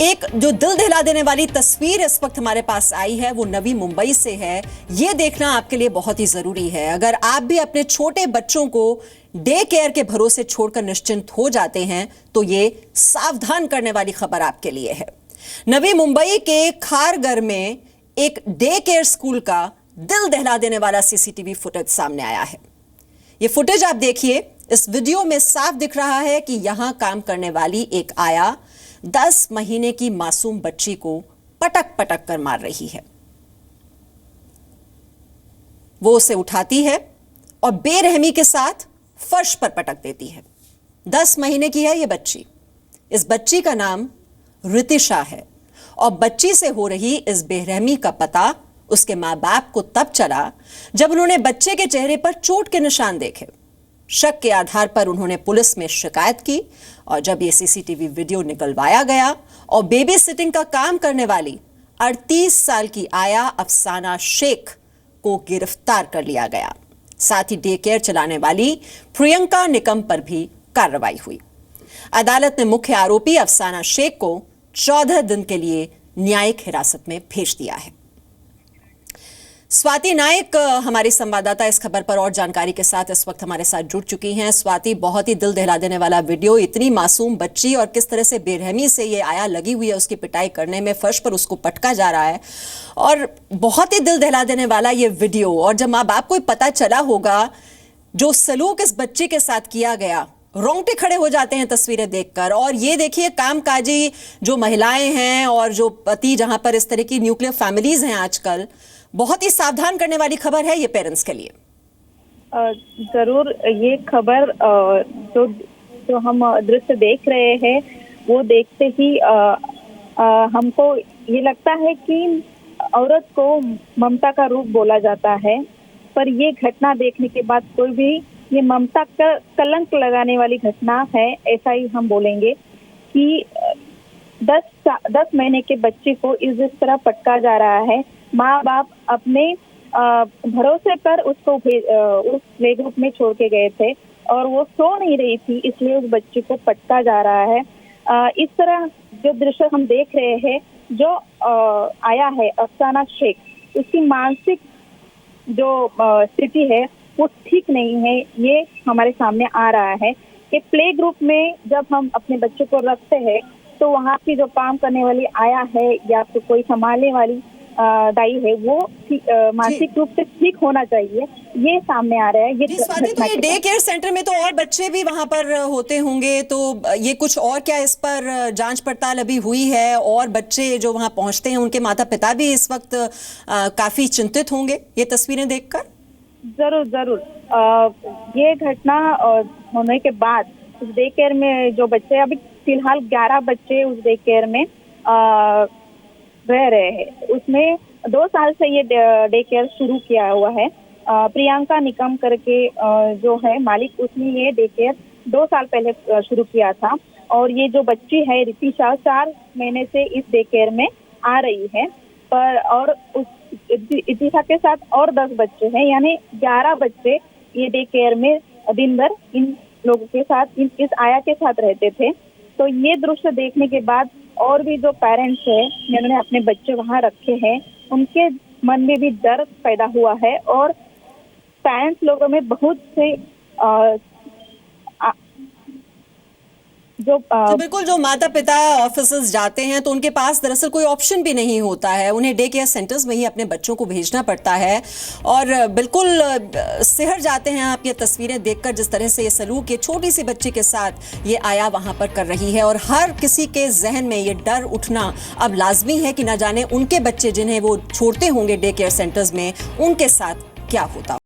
एक जो दिल दहला देने वाली तस्वीर इस वक्त हमारे पास आई है वो नवी मुंबई से है। ये देखना आपके लिए बहुत ही जरूरी है। अगर आप भी अपने छोटे बच्चों को डे केयर के भरोसे छोड़कर निश्चिंत हो जाते हैं तो ये सावधान करने वाली खबर आपके लिए है। नवी मुंबई के खारगर में एक डे केयर स्कूल का दिल दहला देने वाला सीसीटीवी फुटेज सामने आया है। ये फुटेज आप देखिए। इस वीडियो में साफ दिख रहा है कि यहां काम करने वाली एक आया 10 महीने की मासूम बच्ची को पटक पटक कर मार रही है। वो उसे उठाती है और बेरहमी के साथ फर्श पर पटक देती है। 10 महीने की है ये बच्ची। इस बच्ची का नाम रितिशा है और बच्ची से हो रही इस बेरहमी का पता उसके मां बाप को तब चला जब उन्होंने बच्चे के चेहरे पर चोट के निशान देखे। शक के आधार पर उन्होंने पुलिस में शिकायत की और जब ये सीसीटीवी वीडियो निकलवाया गया और बेबी सिटिंग का काम करने वाली 38 साल की आया अफसाना शेख को गिरफ्तार कर लिया गया। साथ ही डे केयर चलाने वाली प्रियंका निकम पर भी कार्रवाई हुई। अदालत ने मुख्य आरोपी अफसाना शेख को 14 दिन के लिए न्यायिक हिरासत में भेज दिया है। स्वाति नायक हमारी संवाददाता इस खबर पर और जानकारी के साथ इस वक्त हमारे साथ जुड़ चुकी हैं। स्वाति, बहुत ही दिल दहला देने वाला वीडियो, इतनी मासूम बच्ची और किस तरह से बेरहमी से ये आया लगी हुई है उसकी पिटाई करने में, फर्श पर उसको पटका जा रहा है और बहुत ही दिल दहला देने वाला ये वीडियो। और जब माँ बाप को पता चला होगा जो सलूक इस बच्चे के साथ किया गया, रोंगटे खड़े हो जाते हैं तस्वीरें देखकर। और ये देखिए, कामकाजी जो महिलाएं हैं और जो पति, जहां पर इस तरह की न्यूक्लियर फैमिलीज हैं आजकल, बहुत ही सावधान करने वाली खबर है ये पेरेंट्स के लिए। जरूर ये खबर जो हम दृश्य देख रहे हैं वो देखते ही हमको ये लगता है कि औरत को ममता का रूप बोला जाता है, पर ये घटना देखने के बाद कोई भी ये ममता का कलंक लगाने वाली घटना है, ऐसा ही हम बोलेंगे कि 10 महीने के बच्चे को इस तरह पटका जा रहा है। माँ बाप अपने भरोसे पर उसको उस प्ले ग्रुप में छोड़ के गए थे और वो सो नहीं रही थी, इसलिए उस बच्चे को पटका जा रहा है। इस तरह जो दृश्य हम देख रहे हैं, जो आया है अफसाना शेख, उसकी मानसिक जो स्थिति है वो ठीक नहीं है, ये हमारे सामने आ रहा है कि प्ले ग्रुप में जब हम अपने बच्चे को रखते हैं तो वहाँ की जो काम करने वाली आया है या तो कोई संभालने वाली दाई है, वो मानसिक रूप से ठीक होना चाहिए, ये सामने आ रहा है। ये स्वाति, तो ये डे केयर सेंटर में तो और बच्चे भी वहां पर होते होंगे, तो ये कुछ और क्या इस पर जांच पड़ताल अभी हुई है? और बच्चे जो वहां पहुंचते हैं उनके माता पिता भी इस वक्त काफी चिंतित होंगे ये तस्वीरें देखकर। जरूर ये घटना होने के बाद उस डे केयर में जो बच्चे, अभी फिलहाल 11 बच्चे उस डे केयर में रह रहे हैं। उसमें 2 साल से ये डे केयर शुरू किया हुआ है। प्रियंका निकम करके जो है मालिक, उसने ये डे केयर 2 साल पहले शुरू किया था। और ये जो बच्ची है रितिशा 4 महीने से इस डे केयर में आ रही है, पर और उस रितिशा के साथ और 10 बच्चे हैं, यानी 11 बच्चे ये डे केयर में दिन भर इन लोगों के साथ, इस आया के साथ रहते थे। तो ये दृश्य देखने के बाद और भी जो पेरेंट्स है जिन्होंने अपने बच्चे वहाँ रखे हैं, उनके मन में भी डर पैदा हुआ है और पेरेंट्स लोगों में बहुत से तो बिल्कुल, जो माता पिता ऑफिसेस जाते हैं तो उनके पास दरअसल कोई ऑप्शन भी नहीं होता है, उन्हें डे केयर सेंटर्स में ही अपने बच्चों को भेजना पड़ता है। और बिल्कुल सिहर जाते हैं आप ये तस्वीरें देखकर, जिस तरह से ये सलूक ये छोटी सी बच्ची के साथ ये आया वहां पर कर रही है। और हर किसी के जहन में ये डर उठना अब लाजमी है कि ना जाने उनके बच्चे जिन्हें वो छोड़ते होंगे डे केयर सेंटर्स में, उनके साथ क्या होता।